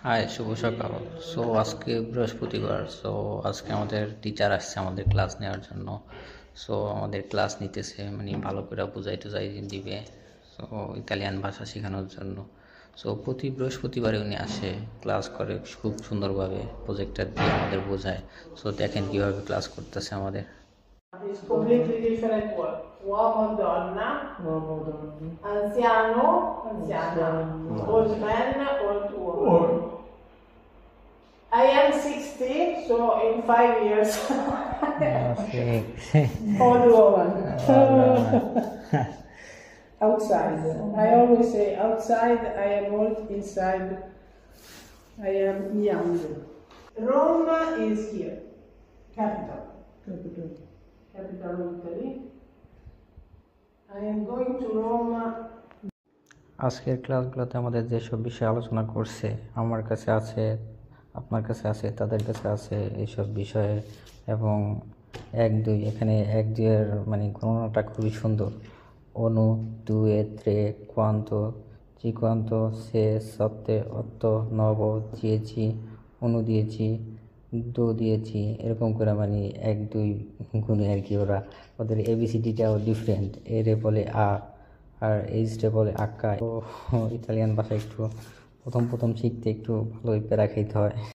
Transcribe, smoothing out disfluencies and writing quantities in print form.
High, শুভ সকাল। So আজকে বৃহস্পতিবার। সো আজকে আমাদের টিচার আসছে আমাদের ক্লাস নেওয়ার জন্য। সো আমাদের ক্লাস নিতেছে, মানে ভালো করে বুঝাই টুজাই দিবে। সো ইতালিয়ান ভাষা শেখানোর জন্য। সো প্রতি বৃহস্পতিবারে উনি আসে, ক্লাস করে খুব সুন্দরভাবে, প্রজেক্টর দিয়ে আমাদের বোঝায়। সো দেখেন কীভাবে ক্লাস করতেছে আমাদের। It's completely different word. Uomo, donna, Uomo, donna, anziano, anziana, old man, old woman. I am 60, so in 5 years, old woman. Outside. I always say outside I am old, inside I am young. Rome is here, capital. Capital of Italy. I am going to Rome. আজকের ক্লাসগুলোতে আমাদের যেসব বিষয়ে আলোচনা করছে, আমার কাছে আছে, আপনার কাছে আছে, তাদের কাছে আছে এইসব বিষয়ে। এবং 1-2, এখানে 1-2-এর মানে গণনাটা খুবই সুন্দর। অনু, দুয়ে, ত্রে, কোয়ান্তো, চিকোয়ান্তো, সে, সত্তে, অত্ত, নব, দিয়েছি, অনু দিয়েছি, দো দিয়েছি, এরকম করে মানে 1-2 গুণে আর কি। ওদের এবিসিডিটাও ডিফারেন্ট। এরে বলে আ, আর এইচটা বলে আক্কা। তো ইতালিয়ান ভাষা একটু প্রথম শিখতে একটু ভালোই প্যারা খাইতে হয়।